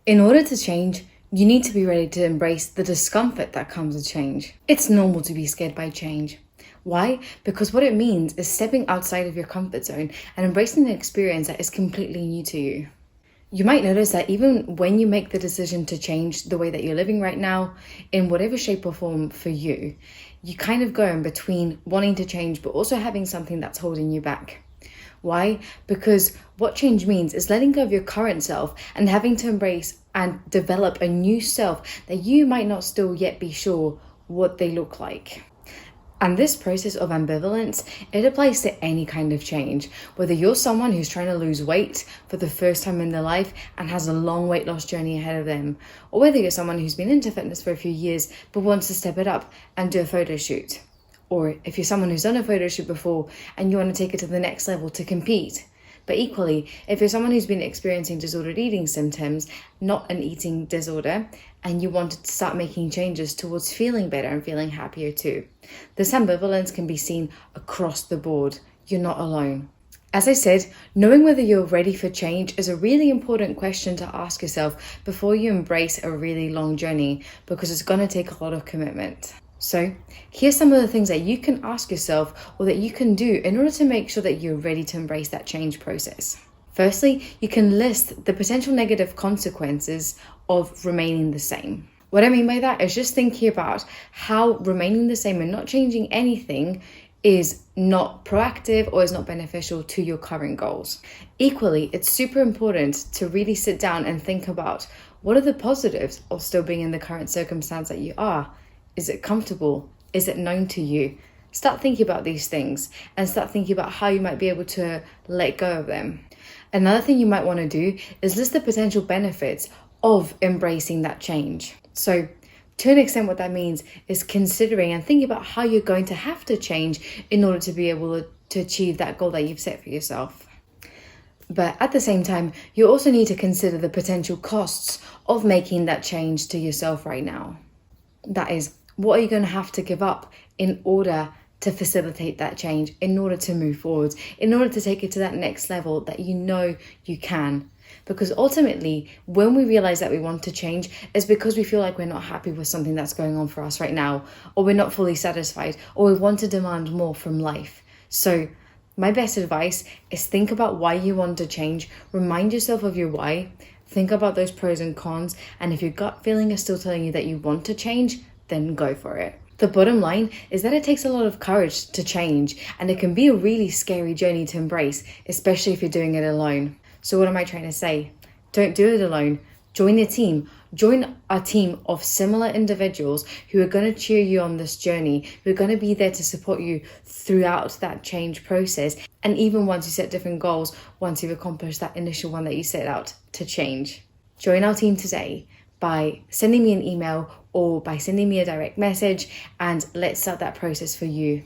In order to change, you need to be ready to embrace the discomfort that comes with change. It's normal to be scared by change. Why? Because what it means is stepping outside of your comfort zone and embracing an experience that is completely new to you. You might notice that even when you make the decision to change the way that you're living right now, in whatever shape or form for you, you kind of go in between wanting to change but also having something that's holding you back. Why? Because what change means is letting go of your current self and having to embrace and develop a new self that you might not still yet be sure what they look like. And this process of ambivalence, it applies to any kind of change. Whether you're someone who's trying to lose weight for the first time in their life and has a long weight loss journey ahead of them, or whether you're someone who's been into fitness for a few years but wants to step it up and do a photo shoot. Or if you're someone who's done a photo shoot before and you want to take it to the next level to compete. But equally, if you're someone who's been experiencing disordered eating symptoms, not an eating disorder, and you wanted to start making changes towards feeling better and feeling happier too. This ambivalence can be seen across the board. You're not alone. As I said, knowing whether you're ready for change is a really important question to ask yourself before you embrace a really long journey, because it's going to take a lot of commitment. So here's some of the things that you can ask yourself or that you can do in order to make sure that you're ready to embrace that change process. Firstly, you can list the potential negative consequences of remaining the same. What I mean by that is just thinking about how remaining the same and not changing anything is not proactive or is not beneficial to your current goals. Equally, it's super important to really sit down and think about what are the positives of still being in the current circumstance that you are. Is it comfortable? Is it known to you? Start thinking about these things and start thinking about how you might be able to let go of them. Another thing you might want to do is list the potential benefits of embracing that change. So to an extent, what that means is considering and thinking about how you're going to have to change in order to be able to achieve that goal that you've set for yourself. But at the same time, you also need to consider the potential costs of making that change to yourself right now. That is, what are you going to have to give up in order to facilitate that change, in order to move forward, in order to take it to that next level that you know you can? Because ultimately, when we realize that we want to change, it's because we feel like we're not happy with something that's going on for us right now, or we're not fully satisfied, or we want to demand more from life. So my best advice is think about why you want to change, remind yourself of your why, think about those pros and cons, and if your gut feeling is still telling you that you want to change, then go for it. The bottom line is that it takes a lot of courage to change, and it can be a really scary journey to embrace, especially if you're doing it alone. So what am I trying to say? Don't do it alone. Join a team. Join a team of similar individuals who are going to cheer you on this journey, who are going to be there to support you throughout that change process. And even once you set different goals, once you've accomplished that initial one that you set out to change. Join our team today by sending me an email or by sending me a direct message, and let's start that process for you.